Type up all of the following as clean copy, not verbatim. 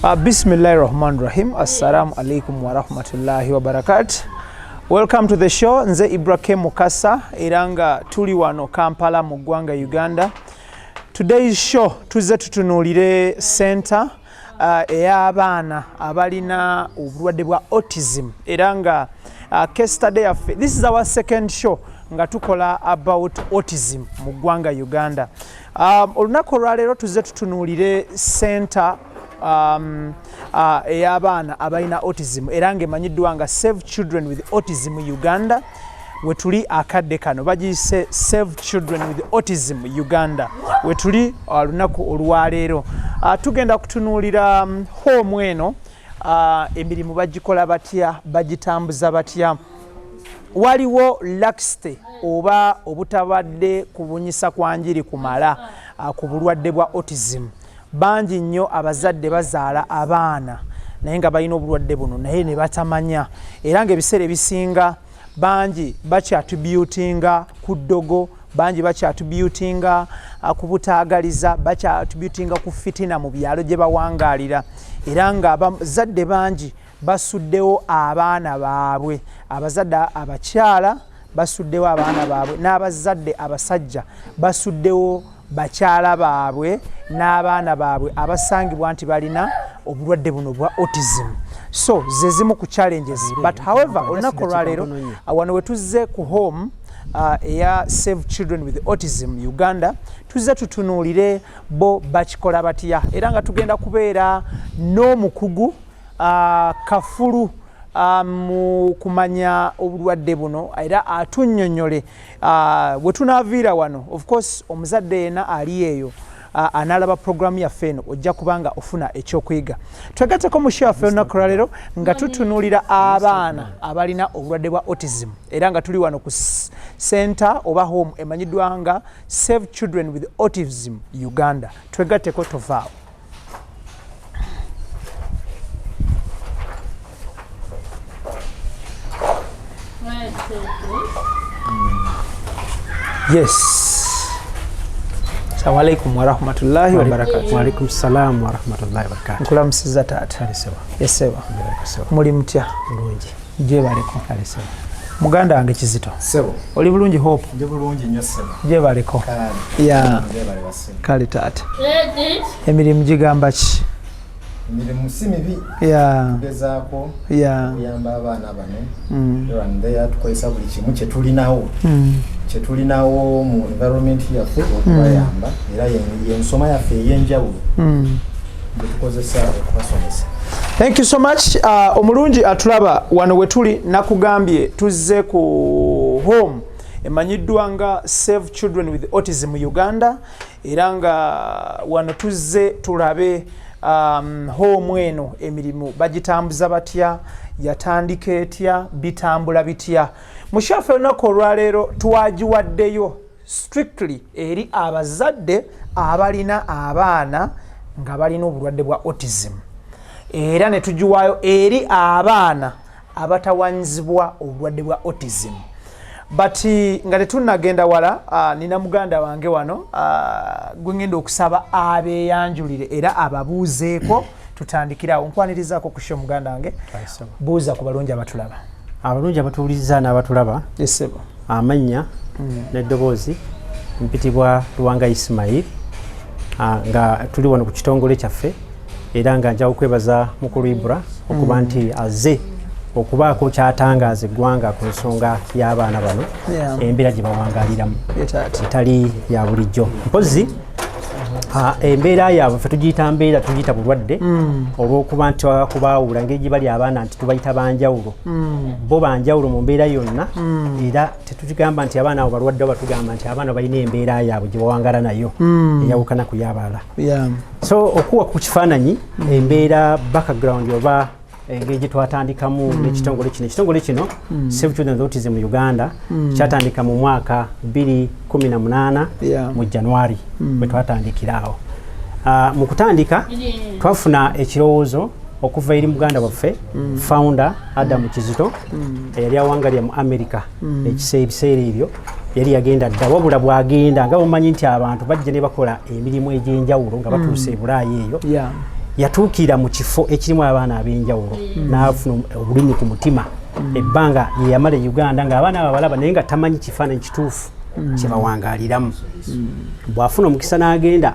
Bismillahirrahmanirrahim. Assalamu alaikum wa rahmatullahi wa barakatuh. Welcome to the show. Nze Ibrahim Mukasa iranga tuli wano Kampala mu ggwanga Uganda. Today's show tuzze tutunuulire center ey'abaana abalina obulwadde bwa autism eranga case study yaffe. This is our second show nga tukola about autism mu ggwanga Uganda. Olunaku olwaleero tuzze tutunuulire center ey'abaana abalina autism era ng'emanyiddwa nga Save Children with Autism Uganda. We tuli akadde kano bagiyise Save Children with Autism Uganda we tuli olunaku olwaleero. Tugenda kutunuulira home eno emirimu bagikola batya, bagitambuza batya. Waliwo laxity oba obutabadde kubunyisa kwa njiri kumala ku bulwadde bwa autism. Bangi nnyo abazadde bazaala abaana naye nga balina obulwadde buno naye ne batamanya era ng'ebiseera ebisinga bangi bakyatubyutinga ku ddogo, bangi bakyatubyutinga ku butaagaliza, bakyatubyutinga ku fitina mu byalo gye bawangaalira era nga abazadde bangi basuddewo abaana baabwe, abazadde abakyala basuddewo abaana baabwe n'abazadde abasajja basuddewo bakyala baabwe n'abaana baabwe abasangibwa nti balina obulwadde buno bwa autism. So ze zimu ku challenges but however olunaku olwaleero wano we tuzze ku home eya Save Children with Autism Uganda tuzze tutunuulire bo bakikola batya era nga tugenda kubeera n'omukugu kafulu mu kumanya obulwadde buno era atunnyonnyole bwe tunaaviira wano. Of course omuzadde yena ali eyo analaba programu yaffe eno ojja kubanga ofuna ekyokuyiga. Twegatteko mu show yaffe olunaku lwaleero nga tutunuulira abaana abalina obulwadde bwa autism era nga tuli wano ku center oba home emanyiddwa nga Save Children with Autism Uganda. Twegatteko tovaawo. Yes. Assalamu alaikum wa rahmatullahi wa barakatuh. Wa alaikum salam wa rahmatullahi wa barakatuh. Nkulamusiza taata. Alisewa. Yesewa. Muli mutya? Bulungi. Je baleko. Alisewa. Muganda wange Kizito. Sebo. Oli bulungi hope. Je bulungi nnyo sebo. Je baleko. Kale. Ya. Je bale basebo. Kale taata. Emirimu gigamba ki? Emirimu si mibi. Ya. Gezaako. Ya. Kuyamba abaana bano. Era tukozesa buli kimu kye tulinawo. Kye tulinawo mu environment yaffe okubayamba era y'ensoma yaffe ey'enjawulo. Tukozesa okubasomesa. Thank you so much. Omulungi atulaba wano we tuli nakugambye tuzze ku home emanyiddwa nga Save Children with Autism Uganda era nga wano tuzze tulabe home eno emirimu bagitambuza batya, yatandika etya, bitambula bitya. Mushafe olunaku olwaleero twagiwaddeyo strictly eri abazadde abalina abaana nga balina obulwadde bwa autism era ne tugiwaayo eri abaana abatawanyizibwa obulwadde bwa autism. But nga tetunnagenda wala nina muganda wange wano gwe ngenda okusaba abeeyanjulire era ababuuzeeko tutandikirawo. Nkwanirizaako ku show muganda wange. Buuza ku balungi abatulaba. Abalungi abatuwuliriza n'abatulaba. Yesebo. Amannya n'eddoboozi mpitibwa Luwanga Ismail nga tuli wano ku kitongole kyaffe era nga nja okwebaza mukulu Ibra okuba nti azze okubaako kyatangaaza eggwanga ku nsonga y'abaana bano embeera gye bawangaaliramu etali ya bulijjo. Mpozi embeera yaabwe ffe tugiyita mbeera tugiyita bulwadde olw'okuba nti kubaawula ngeri gye bali abaana nti tubayita banjawulo. Bo banjawulo mu mbeera yonna era tetugamba nti abaana abo balwadde oba tugamba nti abaana balina embeera yaabwe gye bawangaala nayo eyawukana ku y'abalala. So okuwa ku kifaananyi embeera background oba engeri gye twatandikamu n'ekitongole kino. Ekitongole kino Save Children with Autism Uganda kyatandika mu mwaka 2018 mu January bwe twatandikiraawo. Mu kutandika twafuna ekirowoozo okuva eri muganda waffe founder Adam Kizito eyali awangalya mu America ebiseera ebyo yali yagenda dda wabula bwagenda nga bumanyi nti abantu bajja ne bakola emirimu egy'enjawulo nga batuuse e Bulaaya eyo yatuukira mu kifo ekirimu abaana ab'enjawulo n'afuna obulumi ku mutima ebbanga ye yamala e Uganda ng'abaana abo balaba naye nga tamanyi kifaananyi kituufu kye bawangaaliramu bw'afuna omukisa n'agenda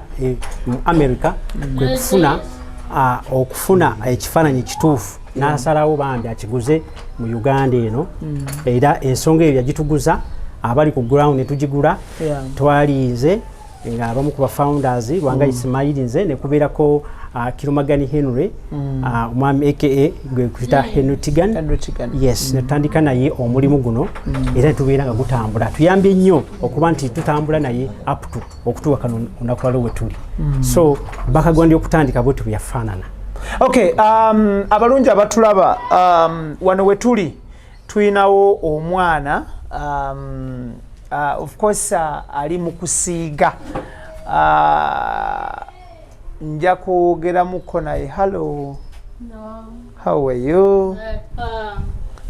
mu America kwe okufuna ekifaananyi ekituufu n'asalawo bambi akiguze mu Uganda eno era ensonga eyo yagituguza abali ku ground ne tugigula twaliize ng'abamu ku bafounders Lwanga Ismail nze ne kubeerako Kirumagani Henry omwami aka gwe kuyita Henry Tigan yes netutandika naye omulimu guno era netubeera nga gutambula tuyambye nnyo okuba nti tutambula naye up to okutuuka kano olunaku lwaleero we tuli so background y'okutandika bwe tuyafaanana. Okay, abalungi abatulaba wano we tuli tuyinawo omwana of course ali mu kusiiga nja kwogeramuko naye. Hello. No. How are you?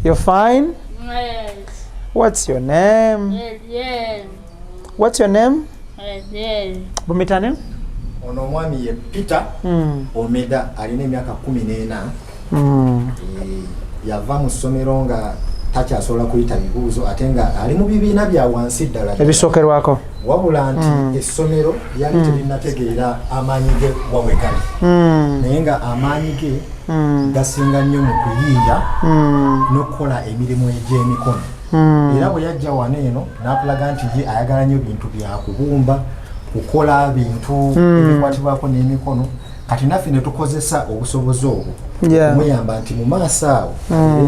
You're fine? Yes. What's your name? Yes. What's your name? Yes. Bumita name? Ono omwami ye Peter Omeda alina emyaka 14 yava mu ssomero nga takyasobola kuyita bibuuzo ate nga ali mu bibiina bya wansi ddala ebisookerwako wabula nti essomero lyali terinategeera amaanyi ge wawe gali naye nga amaanyi ge gasinga nnyo mu kuyiiya n'okukola emirimu egy'emikono era bwe yajja wano eno n'akulaga nti ye ayagala nnyo bintu bya kubumba kukola bintu ebikwatibwako n'emikono kati naffe ne tukozesa obusobozi obwo okumuyamba nti mu maaso awo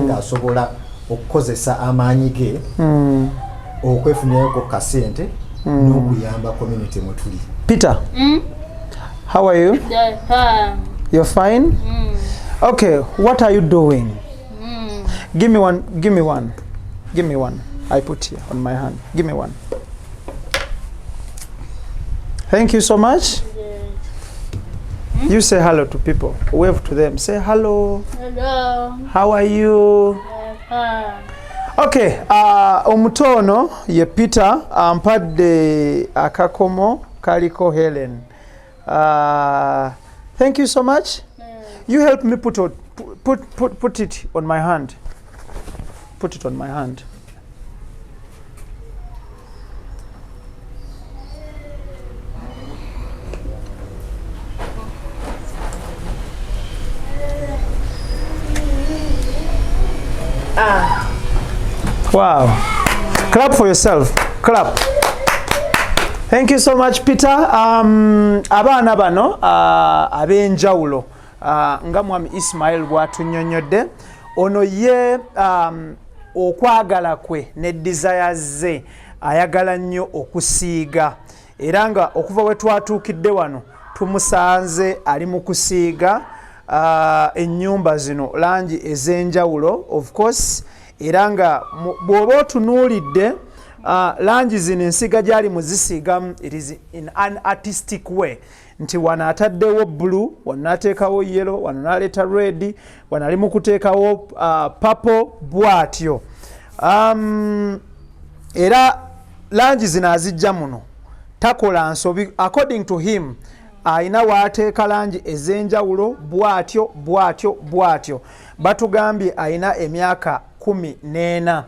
nga asobola okukozesa amaanyi ge okwefunirako kasente n'okuyamba community mwe tuli. Peter, how are you? You're fine? Okay, what are you doing? Give me one. Give me one. I put here on my hand. Give me one. Thank you so much. You say hello to people. Wave to them. Say hello. Hello. How are you? Okay, omutono ye Peter ampadde akakomo kaliko Helen. Thank you so much. You help me put it on my hand. Put it on my hand. Wow. Clap for yourself. Clap. Thank you so much, Peter. Abaana bano ab'enjawulo nga mwami Ismail bw'atunnyonnyodde ono ye okwagala kwe ne desire ze ayagala nnyo okusiiga era nga okuva we twatuukidde wano tumusanze ali mu kusiiga ennyumba zino langi ez'enjawulo of course era nga bw'oba otunuulidde langi zino ensiga gy'ali muzisiigamu it is in an artistic way nti wano ataddewo blue wano n'ateekawo yellow wano n'aleeta red wano ali mu kuteekawo purple bw'atyo era langi zino azijja muno takola nsobi according to him ayina waateeka langi ez'enjawulo bw'atyo bw'atyo bw'atyo batugambye ayina emyaka 14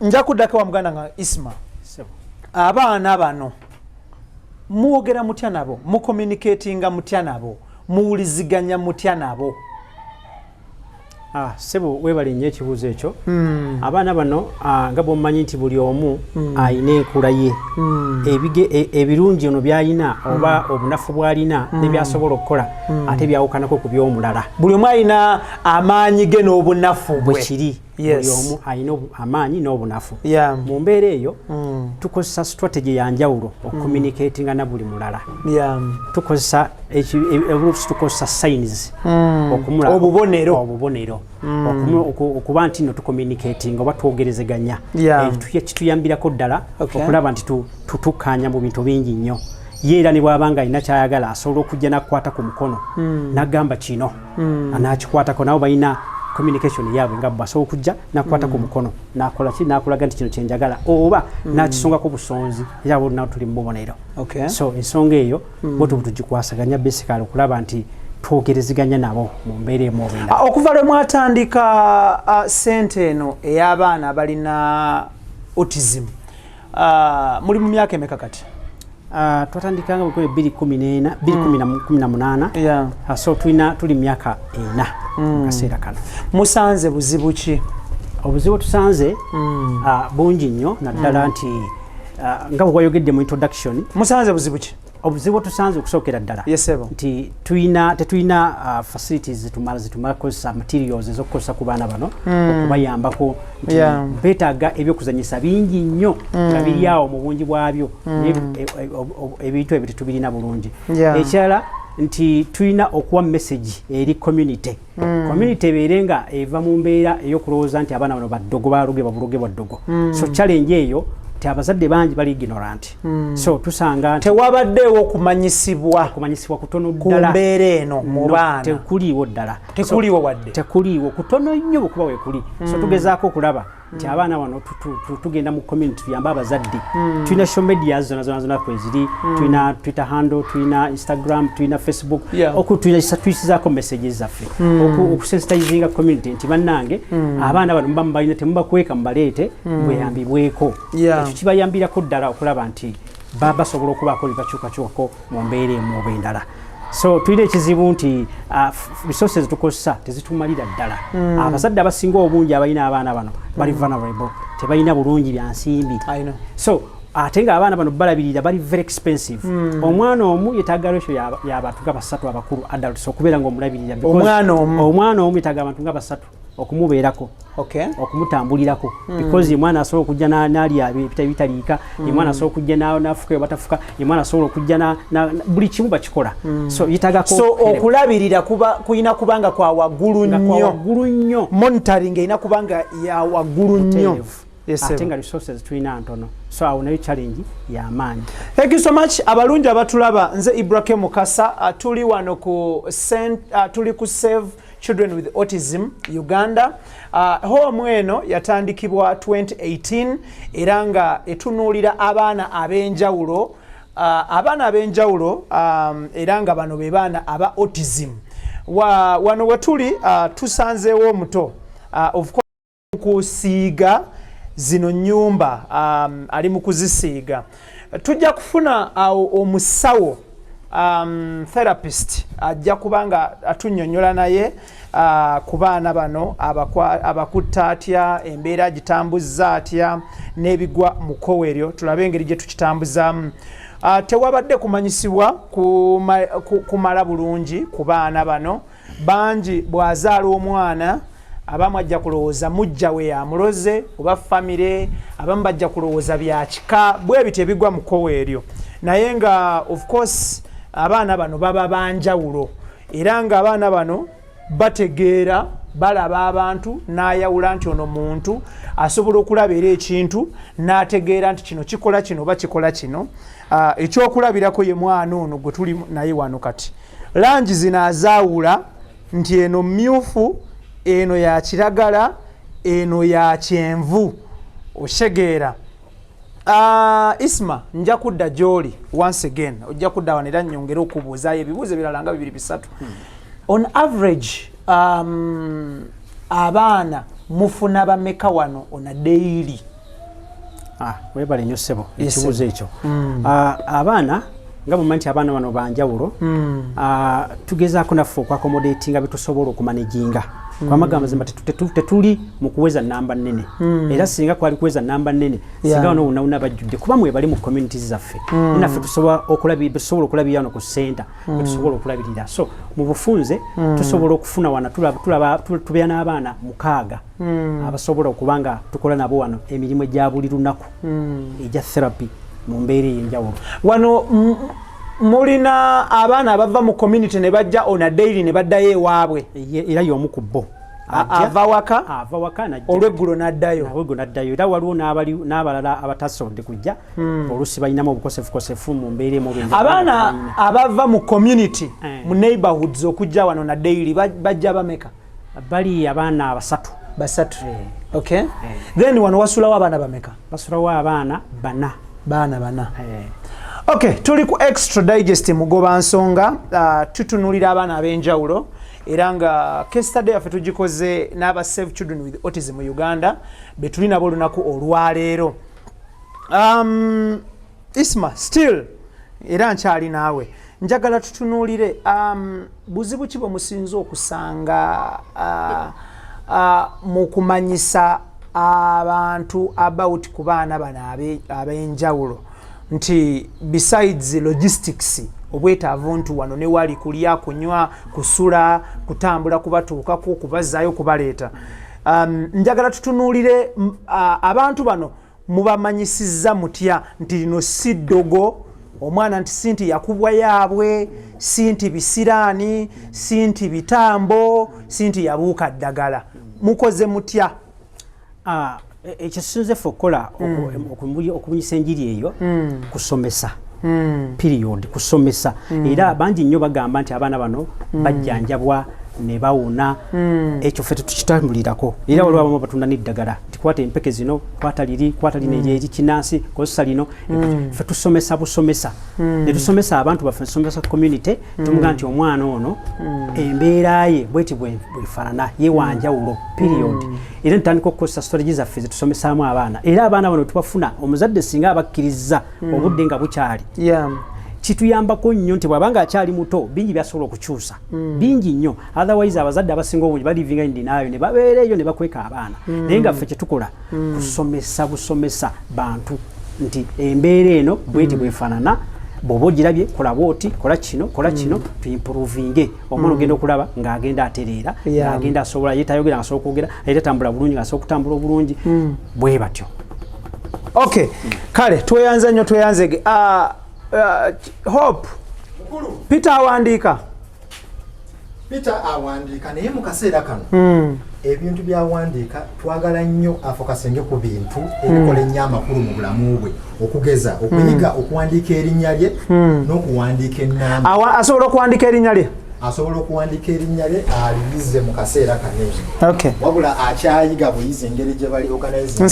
nja kuddako wa muganda nga Isma abaana bano muwogera mutya nabo mucommunicatinga mutya nabo muwuliziganya mutya nabo sebo webale nnyo ekibuuzo ekyo abaana bano nga bw'omumanyi nti buli omu ayina enkula ye ebirungi ono by'alina oba obunafu bw'alina ne byasobola okukola ate byawukanako ku by'omulala buli omu alina amaanyi ge n'obunafu bwe kiri buli omu alina amaanyi n'obunafu mu mbeera eyo tukozesa strategy ya njawulo okucommunicatinga na buli mulala tukozesa tukozesa signs okumula obubonero okuba nti no tucommunicating oba twogerezeganya kituyambirako ddala okulaba nti tutukkaanya mu bintu bingi nnyo ye era ne bw'abanga alina kyayagala asobola okujja n'akukwata ku mukono n'agamba kino n'akikwatako nabo balina communication yaabwe nga basobola okujja nakwata ku mukono nakola ki nakulaga nti kino kyenjagala oba nakisongako busonzi era bonna tuli mu bubonero. So ensonga eyo botu tugikwasaganya basically okulaba nti twogereziganya nabo mu mbeera emu oba endala. Okuva lwe mwatandika sente eno ey'abaana abalina autism muli mu myaka emeka kati? Twatandikanga mu 2018 so tuli myaka 4 mu kaseera kano. Musanze buzibu ki? Obuzibu tusanze bungi nnyo naddala nti nga bwayogedde mu introduction. Musanze buzibu ki? Obuzibu tusanze okusookera ddala nti tetulina facilities zitumala kukozesa materials ez'okukozesa ku baana bano okubayambako nti beetaaga ebyokuzanyisa bingi nnyo nga biri awo mu bungi bwabyo ebintu ebyo tetubirina bulungi. Ekirala nti tulina okuwa message eri community ebeere nga eva mu mbeera ey'okulowooza nti abaana bano baddogo baluge babuloge bwaddogo. So challenge eyo abazadde bangi bali ignorant. So tusanga tewabaddeewo okumanyisibwa kutono ddala ku mbeera eno mu baana. Tekuliiwo ddala. Tekuliiwo wadde. Tekuliiwo kutono nnyo bwekuba weekuli. So tugezaako okulaba nti abaana bano tugenda mu community tuyamba abazadde. Tulina social media zonna kweziri. Tulina Twitter handle, tulina Instagram, tulina Facebook. Tuyisizaako messages zaffe. Okusensitizinga community nti bannange abaana bano muba mubalina temubakweka mubaleete bweyambibweko. Kibayambirako ddala okulaba nti basobola okubaako bibakyukakyukako mu mbeera emu oba endala. So tulina ekizibu nti resources tukozesa tezitumalira ddala. Abazadde abasinga obungi abalina abaana bano bali vulnerable, tebalina bulungi byansimbi. So ate nga abaana bano balabirira bali very expensive. Omwana omu yetaaga ratio y'abantu nga 3 abakulu adults okubeera ng'omulabirira. Omwana omu yetaaga abantu nga 3 okumubeerako. Okumutambulirako because ye mwana asobola okujja n'alya ebitaliika, ye mwana asobola okujja n'afuka batafuka, ye mwana asobola okujja na buli kimu bakikola. So yitagako okulabirira kuyina kubanga kwa waggulu nnyo. Monitoring erina kubanga ya waggulu nnyo. Ate nga resources tulina ntono. So awo nayo challenge y'amaanyi. Thank you so much. Abalungi abatulaba nze Ibrahim Mukasa tuli wano tuli ku Save Children with Autism Uganda. Home eno yatandikibwa 2018 era nga etunuulira abaana ab'enjawulo era nga bano be baana aba autism. Wano wetuli tusanzeewo omuto of course kusiiga zino nyumba ali mu kuzisiiga. Tujja kufuna omusawo therapist ajja kubanga atunnyonnyola naye ku baana bano abakutta atya, embeera gitambuzza atya n'ebigwa mu kkowe eryo, tulabe engeri gye tukitambuzaamu. Tewabadde kumanyisibwa kumala bulungi ku baana bano. Bangi bw'azaala omwana abamu ajja kulowooza mujja we yamuloze oba famire, abamu bajja kulowooza byakika, bwe bityo ebigwa mu kkowe eryo. Naye nga of course abaana bano baba banjawulo era nga abaana bano bategeera balaba abantu n'ayawula nti ono muntu asobola okulaba era ekintu n'ategeera nti kino kikola kino oba kikola kino. Ekyokulabirako ye mwana ono gwe tuli naye wano kati. Langi zino azaawula nti eno mmyufu, eno ya kiragala, eno ya kyenvu. Oshegeera. Isma nja kudda gy'oli once again. Ojja kudda wano era nnyongera okubuuzaayo ebibuuzo ebirala nga 2-3. On average abaana mufuna bameka wano on a daily? Webale nnyo ssebo ekibuuzo ekyo. Abaana nga mumanyi nti abaana bano banjawulo, tugezaako naffe okwakomodatinga bitusobola okumanaginga. Kwamagamba mazima tetuli mu kuweza namba nnene. Era singa kwali kuweza namba nnene singa wano wonna bajjudde kuba mwe bali mu communities zaffe. Naffe tusobola okulabirira wano ku center, tusobola okulabirira. So mu bufunze tusobola okufuna wano tubeera n'abaana 6 abasobola okubanga tukola nabo wano emirimu egya buli lunaku egya therapy mu mbeera ey'enjawulo. Wano mulina abaana abava mu community ne bajja on a daily ne baddayo ewaabwe era y'omu ku bo ava waka olweggulo n'addayo era waliwo n'abalala abatasobodde kujja oluusi balinamu obukosefukosefu mu mbeera emu. Abaana abava mu community mu neighborhoods okujja wano na daily bajja bameka? bali abaana basatu. Okay. Then wano wasulawo abaana bameka? Basulawo abaana bana. Okay, tuli ku extra digest mugoba nsonga, tutunulira abaana ab'enjawulo era nga case study yaffe tugikoze n'aba Save Children with Autism Uganda be tuli nabo olunaku olwaleero. Isma still era nkyali naawe njagala tutunuulire buzibu ki bwe musinza okusanga mu kumanyisa abantu about ku baana bano ab'enjawulo nti besides logistics obwetaavu nti wano ne wali kulya kunywa kusula kutambula kubatuukako kubazaayo kubaleeta, njagala tutunuulire abantu bano mubamanyisizza mutya nti lino si ddogo omwana nti si nti yakubwa yaabwe, si nti bisiraani, si nti bitambo, si nti yabuuka ddagala, mukoze mutya? Ekisinze ffe okukola okubunyisa enjiri eyo kusomesa period, kusomesa era bangi nnyo bagamba nti abaana bano bajjanjabwa ne bawona, ekyo ffe tukitambulirako era waliwo abamu batunda n'eddagala tikwata empeke zino kwata lino erikinansi kozesa lino, ffe tusomesa busomesa ne tusomesa abantu baffe, tusomesa community tumuga nti omwana ono embeera ye bweti bwefaanana yewanjawulo period, era ntandika okukozesa strategy zaffe zetusomesaamu abaana era abaana bano tubafuna omuzadde singa abakkiriza obudde nga bukyali kituyambako nnyo nti bwabanga akyali muto bingi byasobola okukyusa bingi nnyo, otherwise abazadde abasinga obungi balivinga indinayo ne babeera eyo ne bakweka abaana, naye nga ffe kyetukola kusomesa busomesa bantu nti embeera eno bweti bwefaanana, bw'oba ogirabye kola bwoti, kola kino tuimprovinge, omwana ogenda okulaba ng'agenda atereera, ng'agenda asobola yeetayogera ng'asobola okwogera, yeetatambula bulungi ng'asobola okutambula obulungi, bwe batyo. Okay, kale tweyanze nnyo tweyanzege. Hope Peter awandiika naye mu kaseera kano ebintu byawandiika twagala nnyo afokasenge ku bintu ebikola ennyo amakulu mu bulamu bwe, okugeza okuyiga okuwandiika erinnya lye n'okuwandiika ennamba. Asobola okuwandiika erinnya lye? Asobola okuwandiika erinnya lye aliyize mu kaseera kano. Okay. Wabula akyayiga buyizi engeri gye bali organizing.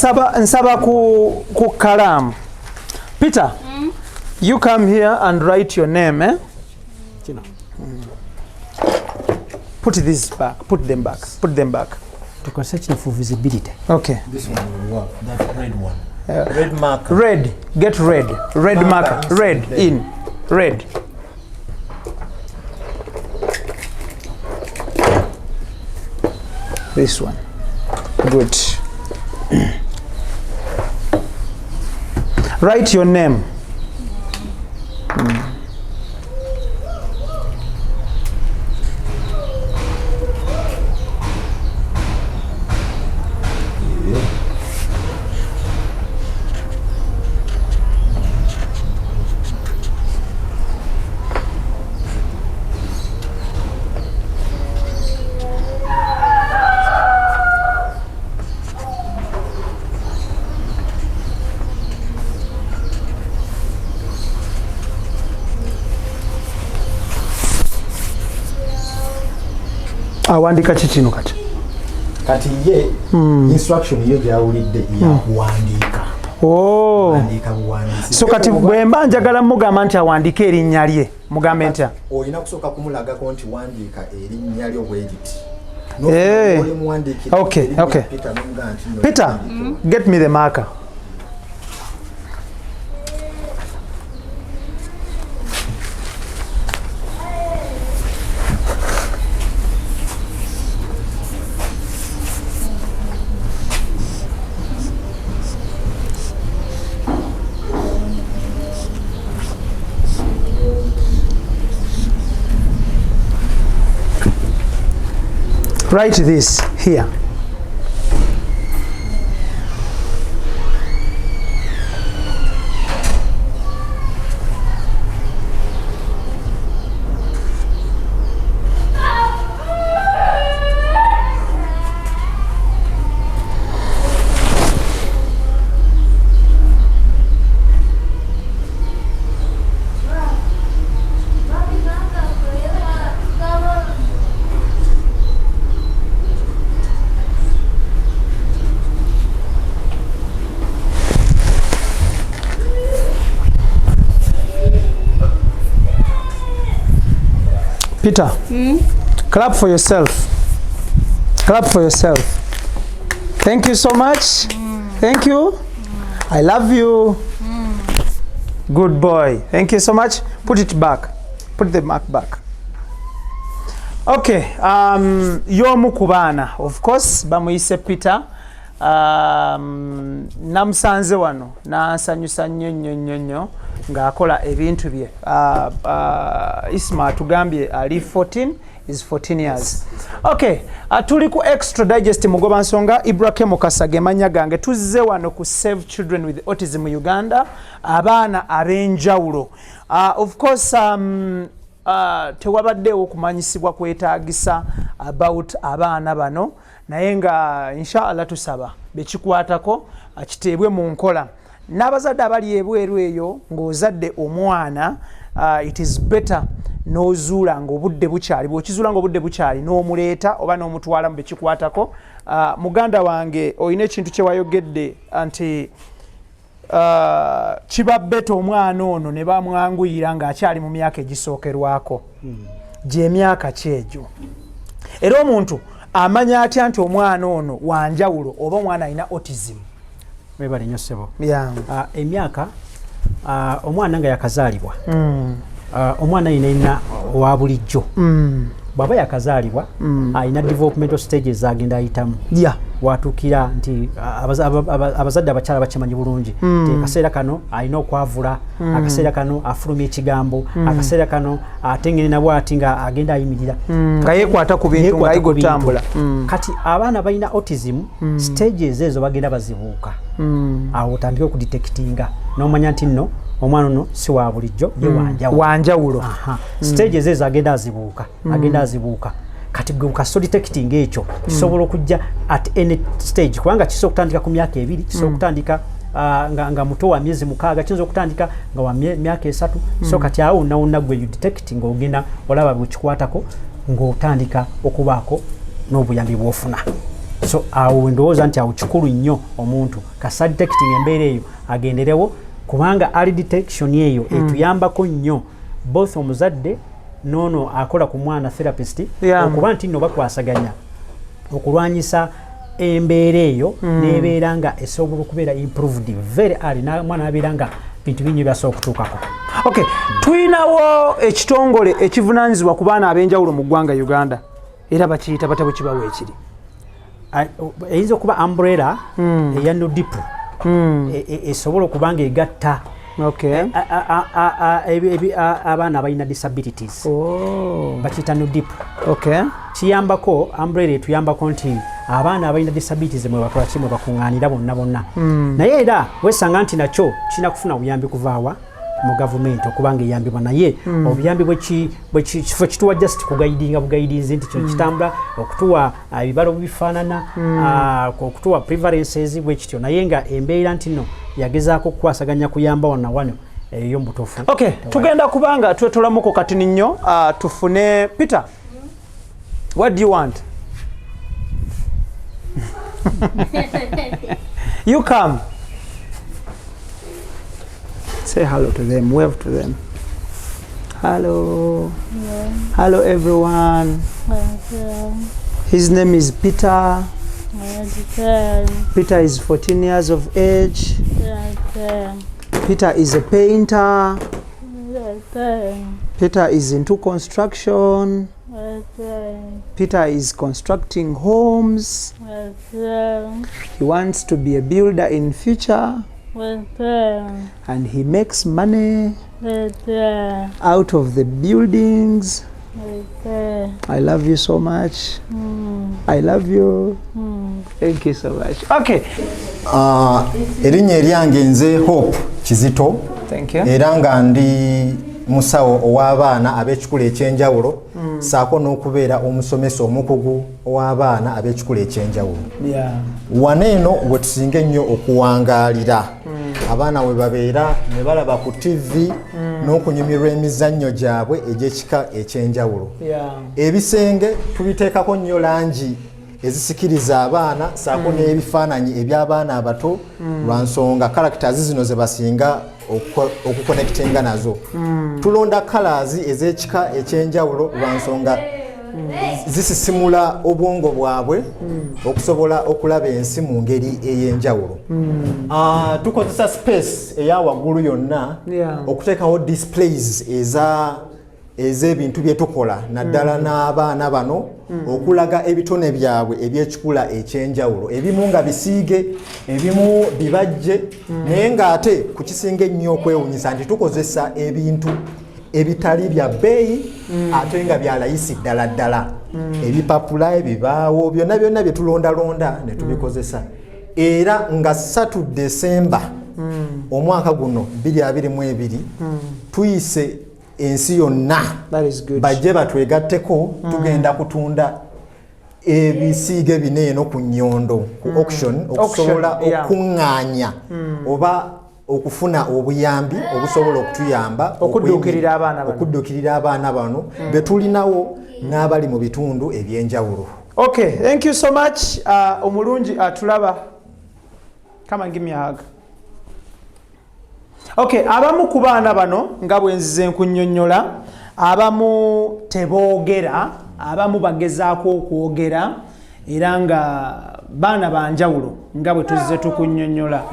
Nsaba ku kalaamu. Peter, you come here and write your name, eh? Put these back. Put them back. To concentrate for visibility. Okay. This one will work. That red one. Red marker. Red. Get red. Red marker. Red in. Red. This one. Good. Write your name. Awandika kikino kati ye instruction yo gyawulidde ya kuwandiika. So kati bwemba njagala mugamba nti awandiika erinnya lye mugambe ntya? Olina kusooka kumulagako nti wandiika erinnya lyo bwegiti. Okay. Peter, get me the marker. Write this here. Peter, clap for yourself. Clap for yourself. Thank you so much. Thank you. I love you. Good boy. Thank you so much. Put it back. Put the mark back. Okay. Y'omu ku baana, of course, bamuyise Peter. Namusanze wano nansanyusa nnyo ng'akola ebintu bye. Isma atugambye ali 14 is 14 years. Okay, tuli ku extradigest mugoba nsonga Ibrahim Mukasa gemanya gange tuzze wano ku Save Children with Autism Uganda abaana ab'enjawulo. Of course tewabaddewo okumanyisibwa kwetaagisa about abaana bano naye nga inshallah tusaba bekikwatako akiteebwe mu nkola n'abazadde abali ebweru eyo ng'ozadde omwana it is better n'ozuula ng'obudde bukyali bw'okizuula ng'obudde bukyali n'omuleeta oba n'omutwala mu bekikwatako. Muganda wange olina ekintu kye wayogedde nti kiba beta omwana ono ne bamwanguyira ng'akyali mu myaka egisookerwako gy'emyaka kyegyo era omuntu amanya atya nti omwana ono wanjawulo oba omwana alina autism? Webale nnyo ssebo. Emyaka omwana nga yakazaalibwa omwana alina owa bulijjo bw'aba yakazaalibwa alina developmental stages agenda ayitamu watuukira nti abazadde abakyala bakimanyi bulungi akaseera kano alina okwavula akaseera kano afulumya ekigambo akaseera kano atengere nabwo ati nga agenda ayimirira nga yeekwata ku bintu nga ayiga otambula. Kati abaana balina autism stages ezo bagenda bazibuuka awo otandike okudetectinga n'omanya nti nno omwana ono si wa bulijjo ye wanjawulo. Stages ezo agenda azibuuka kati gwe kaso detecting ekyo kisobola okujja at any stage kubanga kisobola okutandika ku myaka 2 kisobola okutandika nga muto wa myezi 6 kisobola okutandika nga wa myaka 3 so kati awo nawonna gwe you detecting ogenda olaba bwekikwatako ng'otandika okubaako n'obuyambi bw'ofuna. So awo ndowooza nti awo kikulu nnyo omuntu kasa detecting embeera eyo agenderewo kubanga early detection eyo etuyambako nnyo both omuzadde nono akola ku mwana therapist okuba nti nno bakwasaganya okulwanyisa embeera eyo n'ebeera nga esobola okubeera improved very early mwana abeera nga bintu bingi byasobola okutuukako. Okay, tuyinawo ekitongole ekivunaanyizibwa ku baana ab'enjawulo mu ggwanga Uganda era bakiyita bata bwe kibawo ekiri eyinza okuba umbrella eya nodipu esobola okuba nga egatta abaana abalina disabilities bakiyita nodipu. Kiyambako umbrella etuyambako nti abaana abalina disabilities mwe bakola kimwe bakuŋŋaanira bonna naye era wesanga nti nakyo kirina kufuna buyambi kuvaawa mu gavumenti okubanga eyambibwa naye obuyambi bwekifo kituwa just kugaidinga bugaidinzi nti kino kitambula okutuwa ebibalo bifaanana okutuwa prevalences bwekityo naye nga embeera nti nno yagezaako okukwasaganya kuyamba wano eyo mutuufu. Okay, tugenda kubanga twetolamuko katini nnyo tufune Peter. What do you want? You come. Say hello to them, wave to them. Hello. Yeah. Hello everyone. His name is Peter. Peter is 14 years of age. Peter is a painter. Peter is into construction. Peter is constructing homes. He wants to be a builder in future. And he makes money out of the buildings. I love you so much. I love you. Thank you so much. Okay. Erinnya eryange nze Hope Kizito. Thank you. Era nga ndi musawo ow'abaana ab'ekikula ekyenjawulo saako n'okubeera omusomesa omukugu ow'abaana ab'ekikula ekyenjawulo. Wano eno we tusinga ennyo okuwangaalira abaana we babeera ne balaba ku TV n'okunyumirwa emizannyo gyabwe egy'ekika ekyenjawulo. Ebisenge tubiteekako nnyo langi ezisikiriza abaana saako n'ebifaananyi eby'abaana abato lwa nsonga characters zino ze basinga okuconnectinga nazo. Tulonda colors ez'ekika ekyenjawulo lwa nsonga zisisimula obwongo bwabwe okusobola okulaba ensi mu ngeri ey'enjawulo. Tukozesa space eya waggulu yonna okuteekawo displays ez'ebintu bye tukola naddala n'abaana bano okulaga ebitone byabwe eby'ekikula ekyenjawulo. Ebimu nga bisiige, ebimu bibajje, naye ng'ate ku kisinga ennyo okwewuunyisa nti tukozesa ebintu ebitali bya bbeeyi ate nga bya layisi ddala ddala. Ebipapula, ebibaawo, byonna byonna bye tulondalonda ne tubikozesa. Era nga 3 Desemba omwaka guno 2022 tuyise ensi yonna bajje batwegatteko tugenda kutunda ebisiige bineeno ku nnyondo ku auction okusobola okuŋŋaanya oba okufuna obuyambi obusobola okutuyamba okuddukirira abaana bano betulinawo n'abali mu bitundu ebyenjawulo. Okay, thank you so much. Omulungi atulaba. Come and give me a hug. Okay, abamu ku baana bano nga bwe nzize nkunnyonnyola, abamu teboogera, abamu bagezaako okwogera era nga baana banjawulo nga bwe tuzze tukunnyonnyola.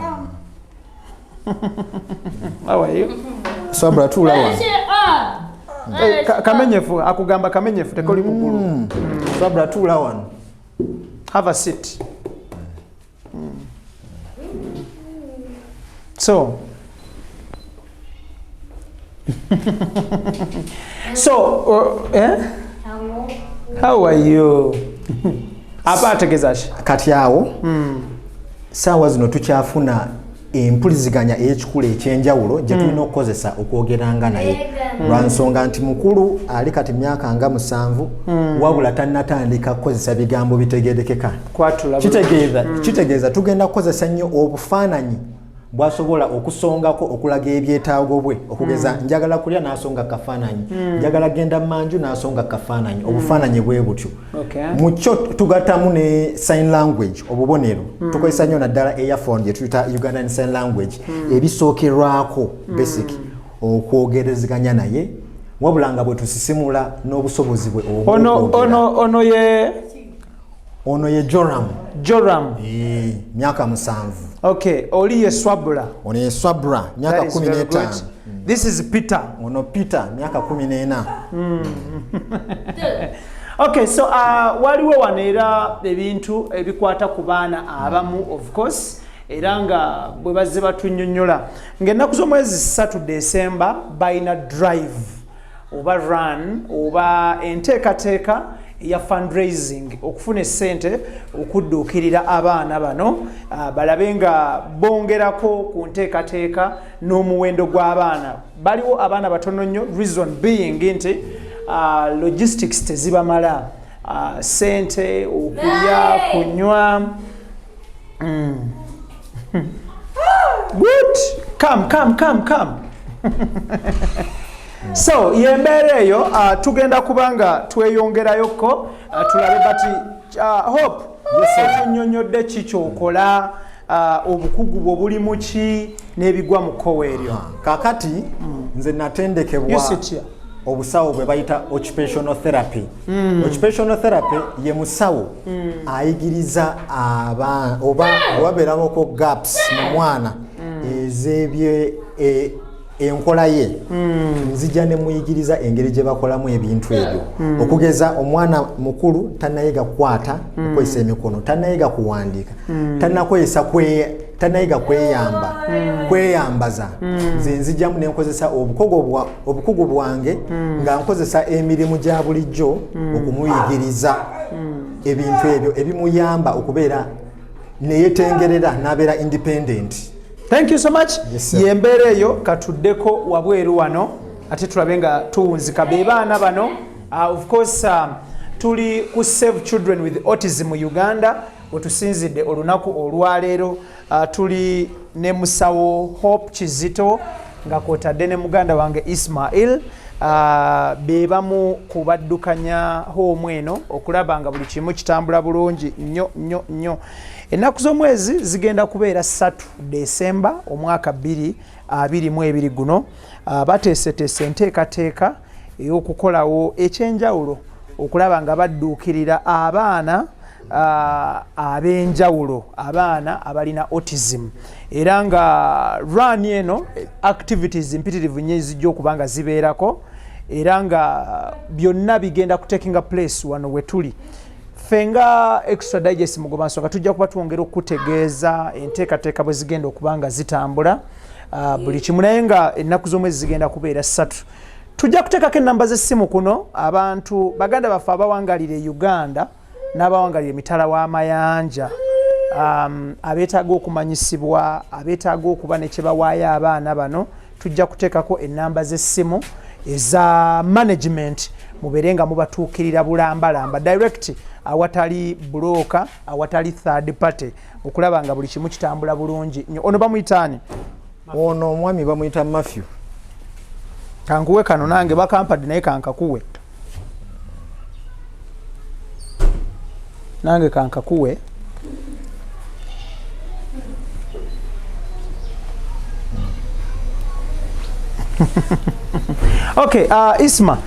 How are you? Sabra tula wa. Kamenyefu akugamba kamenyefu tekoli kugulu. Sabra tula wano. Have a seat. So how are you? Apa ategezashi kati awo saawa zino tukyafuna empuliziganya ey'ekikula ekyenjawulo gye tulina okukozesa okwogeranga naye lwa nsonga nti mukulu ali kati myaka nga 7 wabula tannatandika kukozesa bigambo bitegeerekeka. Kitegeeza tugenda kukozesa nnyo obufaananyi bwasobola okusongako okulaga ebyetaago bwe okugeza njagala kulya n'asonga kafaananyi, njagala genda manju n'asonga kafaananyi, obufaananyi bwe butyo. Mukyo tugattamu ne sign language obubonero tukozesa nnyo naddala earphone gye tuyita Ugandan Sign Language ebisookerwako basic okwogerezeganya naye wabula nga bwe tusisimula n'obusobozi bwe ono ye Joram myaka 7. Okay, oli ye Swabra. Ono ye Swabra myaka 15. This is Peter. Ono Peter myaka 14. Okay, so waliwo waneera ebintu ebikwata ku baana abamu of course era nga bwe bazze batunnyonnyola ng'ennaku z'omwezi 3 December bayina drive oba run oba enteekateeka ya fundraising okufuna essente okudduukirira abaana bano balabe nga bongerako ku nteekateeka n'omuwendo gw'abaana. Baliwo abaana batono nnyo, reason being nti logistics tezibamala, sente okulya kunywa. Good. Come. So yembeera eyo tugenda kubanga tweyongerayoko tulabe bati hope otunnyonnyodde ki kyokola obukugu bwe buli mu ki n'ebigwa mu kkowa eryo. Kaakati nze natendekebwa obusawo bwe bayita occupational therapy. Occupational therapy ye musawo ayigiriza oba wabeerangako gaps mu mwana ez'ebye enkola ye nzija ne muyigiriza engeri gye bakolamu ebintu ebyo okugeza omwana mukulu tannayiga kukwata okwesa emikono, tannayiga kuwandiika, tannayiga kweyambaza. Nze nzijamu ne nkozesa obukugu bwange nga nkozesa emirimu gya bulijjo okumuyigiriza ebintu ebyo ebimuyamba okubeera neyetengerera n'abeera independent. Thank you so much. Yes, yembeera eyo katuddeko wabweru wano ate tulabe nga tuwunzika be baana bano. Of course tuli ku Save Children with Autism Uganda wetusinzidde olunaku olwaleero. Tuli ne musawo Hope Kizito nga kwotadde ne muganda wange Ismail. be bamu ku baddukanya home eno okulaba nga buli kimu kitambula bulungi nnyo. Ennaku z'omwezi zigenda kubeera 3 Desemba omwaka 2022 guno. Bateeseteese enteekateeka ey'okukolawo ekyenjawulo okulaba nga badduukirira abaana ab'enjawulo, abaana abalina autism, era nga run eno activities mpitirivu nnyo zijja okuba nga zibeerako, era nga byonna bigenda kutekinga place wano we tuli. Ffe nga extradigest mugobansonga tujja kuba twongera okutegeeza enteekateeka bwe zigenda okuba nga zitambula buli kimu, naye nga ennaku z'omwezi zigenda kubeera 3. Tujja kuteekako ennamba z'essimu kuno abantu baganda baffe abawangalira Uganda n'abawangalira emitala w'amayanja, abeetaaga okumanyisibwa, abeetaaga okuba ne kye bawaayo abaana bano. Tujja kuteekako ennamba z'essimu eza management mubeere nga mubatuukirira bulambalamba direct, awatali broker, awatali third party, okulaba nga buli kimu kitambula bulungi. Ono bamuyitaani? Ono omwami bamuyita Matthew. Kankuwe kano nange bakampadde naye kankakuwe. Nange kankakuwe. Okay, Isma,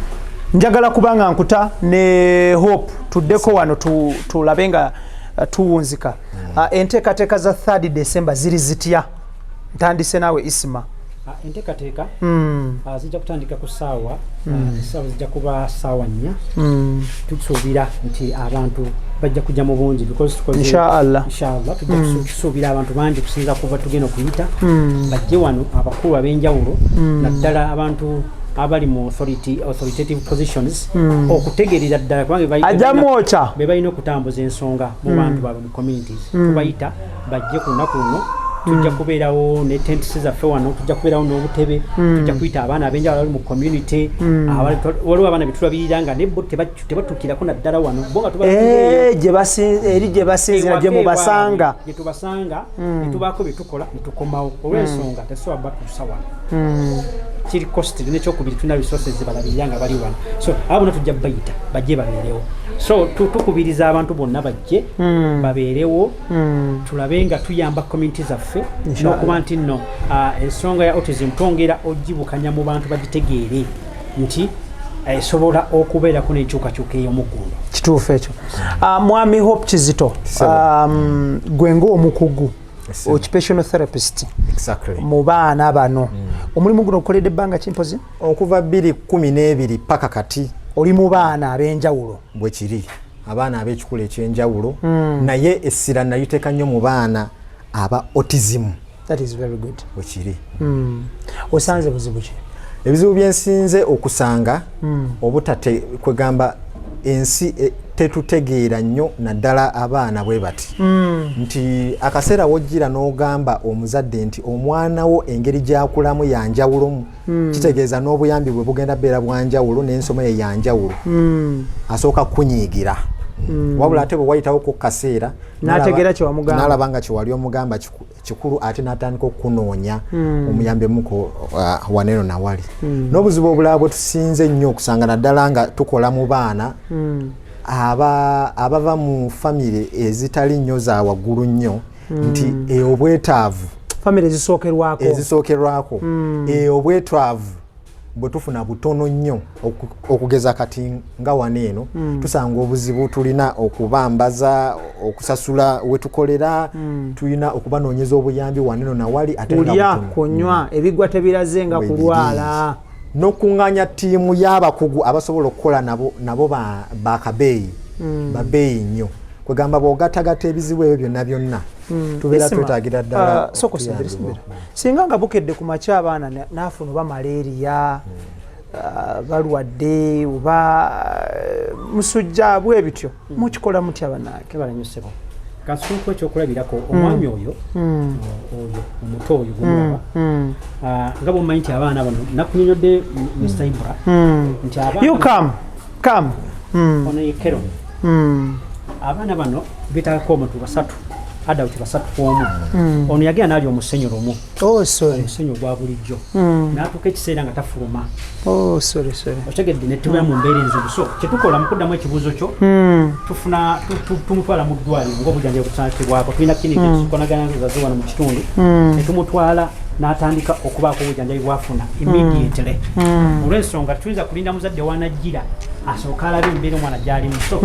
njagala kubanga nkuta ne Hope tuddeko wano tulabe nga tuwunzika. Enteekateeka za 3 December ziri zitya? Ntandise naawe Isma. Enteekateeka zijja kutandika ku ssaawa, essaawa zijja kuba ssaawa 4. Tusuubira nti abantu bajja kujja mu bungi because inshallah tujja kusuubira abantu bangi kusinza kuva tugenda okuyita bajje wano abakulu ab'enjawulo naddala abantu abali mu authoritative positions okutegeerera ddala kubanga be balina okutambuza ensonga mu bantu baabwe mu communities. Tubayita bajje ku lunaku luno. Tujja kubeerawo ne tents zaffe wano, tujja kubeerawo n'obutebe, tujja kuyita abaana ab'enjawulo abali mu community, waliwo abaana betulabirira nga ne bo tebatuukirako naddala wano bo nga gye basinzira gye mubasanga, gye tubasanga ne tubaako bye tukola ne tukomawo olw'ensonga tetusobola batuusa wano. Kiri costly n'ekyokubiri tulina resources balabirira nga bali wano, so abo tujja bayita bajje babeerewo. So tukubiriza abantu bonna bajje babeerewo, tulabe nga tuyamba community zaffe n'okuba nti nno ensonga ya autism twongera ogibukanya mu bantu bagitegeere nti esobola okubeerako n'enkyukakyuka ey'omugundu. Kituufu ekyo. Mwami Hope Kizito, gwe ng'omukugu occupational therapist mu baana bano, omulimu guno ogukoledde ebbanga kimpozi? Okuva 2012 paka kati. Oli mu baana ab'enjawulo? Bwe kiri, abaana ab'ekikula ekyenjawulo, naye essira naliteeka nnyo mu baana aba autism. That is very good. Bwe kiri. Osanze buzibu ki? Ebizibu byensinze okusanga obutate kwegamba ensi tetutegeera nnyo naddala abaana bwe bati. Nti akaseera wojjira n'ogamba omuzadde nti omwana wo engeri gy'akulamu yanjawulo, kitegeeza n'obuyambi bwe bugenda beera bwanjawulo n'ensoma ye yanjawulo. Asooka kunyiigira. Wabula ate bwe wayitawo ku kaseera n'ategeera kye wamugamba, n'alaba nga kye wali omugamba kikulu, ate n'atandika okunoonya omuyambe muko waneno na wali. N'obuzibu obulala bwe tusinze nnyo okusanga naddala nga tukola mu baana abava mu famire ezitali nnyo za waggulu nnyo, nti obwetaavu, famire ezisookerwako, obwetaavu bwe tufuna butono nnyo okugeza kati nga waneeno tusanga obuzibu tulina okubambaza, okusasula we tukolera, tulina okubanoonyeza obuyambi waneeno na wali, ate kulya, kunywa, ebigwa tebiraze nga kulwala, n'okuŋŋaanya ttiimu y'abakugu abasobola okukola nabo bakabeeyi, babeeyi nnyo. Kwegamba bw'ogattagatta ebizibu ebyo byonna byonna tubeera twetaagira ddala. Singa nga bukedde ku makya abaana n'afuna oba malaria, balwadde oba musujja bwe bityo, mukikola mutya bannange? Balanyusebo kasuuku ekyokulabirako omwami oyo omuto oyo gumulaba nga bw'omanyi nti abaana bano nakunyonyodde Mr. Ibra nti abaana ono ye Kero, abaana bano beetagako abantu 3 adult basatu omu ono yagenda nali omusenyu lumu omusenyu gwa bulijjo n'atuuka ekiseera nga tafuluma otegedde ne tubeera mu mbeera enzibu so kyetukola mu kuddamu ekibuuzo kyo tufuna tumutwala mu ddwaliro ng'obujjanjabi butandikibwako tulina kiniki tukonagana zaze wano mu kitundu ne tumutwala n'atandika okubaako obujjanjabi bwafuna immediately olw'ensonga tuyinza kulinda muzadde wanajjira asooka alabe embeera omwana gy'ali muso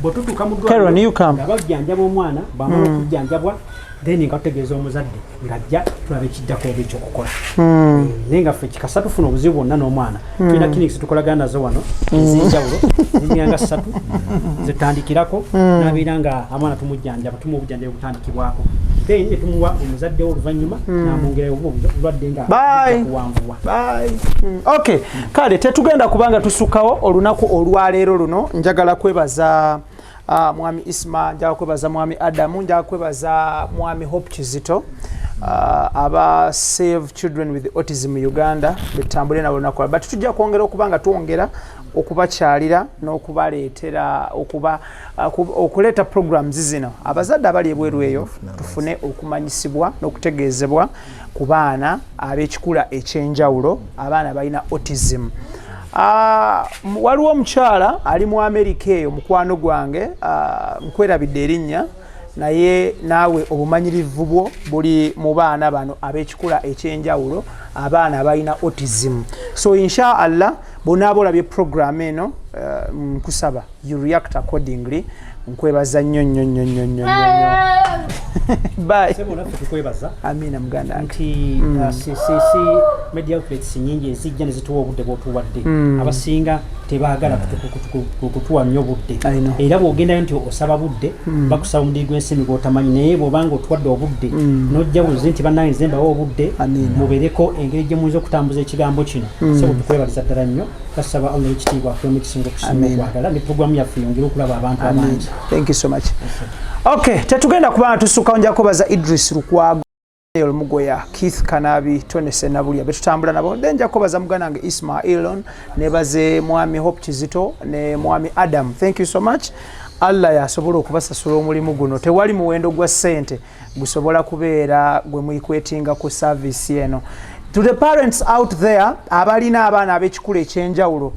bwe tutuuka mu ddwaliro nga bajjanjaba omwana bwamala okujjanjabwa then nga tutegeeza omuzadde ng'ajja tulaba ekiddako oba ekyokukola naye nga ffe kikasa tufuna obuzibu bwonna n'omwana tulina clinics tukolagana nazo wano ez'enjawulo zimyanga 3 zitandikirako n'abeera nga amwana tumujjanjaba tumuwa obujjanjabi butandikibwako then ne tumuwa omuzadde oluvannyuma n'amwongerayo obulwadde nga kuwanvuwa. Okay, kale tetugenda kubanga tusukkawo olunaku olwaleero luno. Njagala kwebaza mwami Isma, njagala kwebaza mwami Adamu, njagala kwebaza mwami Hope Kizito, aba Save Children with Autism Uganda betambule nabo nakola, but tujja kwongera okubanga tuongera okubakyalira n'okubaleetera okuleeta programs zino abazadde abali ebweru eyo tufune okumanyisibwa n'okutegeezebwa ku baana ab'ekikula ekyenjawulo, abaana balina autism. Waliwo omukyala ali mu Amerika eyo mukwano gwange, nkwerabidde erinnya, naye naawe obumanyirivu bwo buli mu baana bano ab'ekikula ekyenjawulo, abaana abalina autism. So insha Allah bonna abolabye program eno nkusaba you react accordingly. Nkwebaza nnyo. Bye. Sebo naffe tukwebaza. Amina muganda nti media outlets nyingi ezijja ne zituwa obudde bw'otuwadde. Abasinga tebaagala kutuwa nnyo budde. Era bw'ogendayo nti osaba budde bakusaba omudiri gw'ensiimi gw'otamanyi, naye bw'obanga otuwadde obudde n'ojja buzi nti bannange nze mbawa obudde mubeereko engeri gye muyinza okutambuza ekigambo kino. Sebo tukwebaliza ddala nnyo. Kasaba Allah ekitiibwa akuwe ekisinga okusinga okwagala ne programu yaffe yongere okulaba abantu abangi. Thank you so much. Okay, tetugenda kubanga tusukkawo, nja kubaza Idris Lukwago, Mugoya, Keith Kanabi, Tony Senabulya betutambula nabo, then nja kubaza muganda wange Ismailon, nebaze mwami Hope Kizito ne mwami Adam. Thank you so much. Allah yasobola okubasasula omulimu guno, tewali muwendo gwa ssente gusobola kubeera gwe muyikwetinga ku service eno. To the parents out there abalina abaana ab'ekikula ekyenjawulo,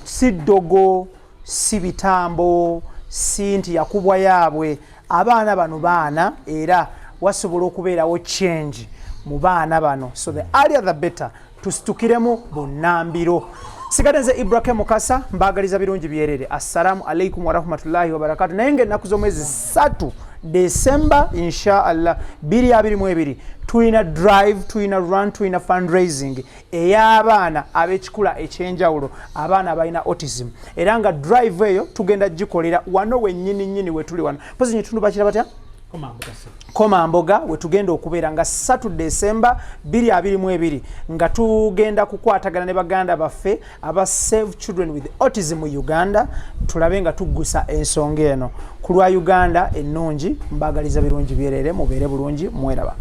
si ddogo, si bitambo, si nti yakubwa yaabwe, abaana bano baana era wasobola okubeerawo change mu baana bano. So the earlier the better. Tusitukiremu bunnambiro. Sigadenze Ibrahim Mukasa, mbagaliza birungi byerere. Assalamu alaikum wa rahmatullahi wa barakatuh. Naye ng'ennaku z'omwezi 3 December insha Allah 2022 tuyina drive, tuyina run, tuyina fundraising ey'abaana ab'ekikula ekyenjawulo, abaana abalina autism. Era nga drive eyo tugenda gikolera wano wennyini we tuli wano. Pozi nyitundu bakira batya? Komamboga we tugenda okubeera nga 3 December 2022 nga tugenda kukwatagana ne baganda baffe aba Save Children with Autism Uganda, tulabe nga tuggusa ensonga eno ku lwa Uganda ennungi. Mbagaliza birungi byerere, mubeere bulungi, mweraba.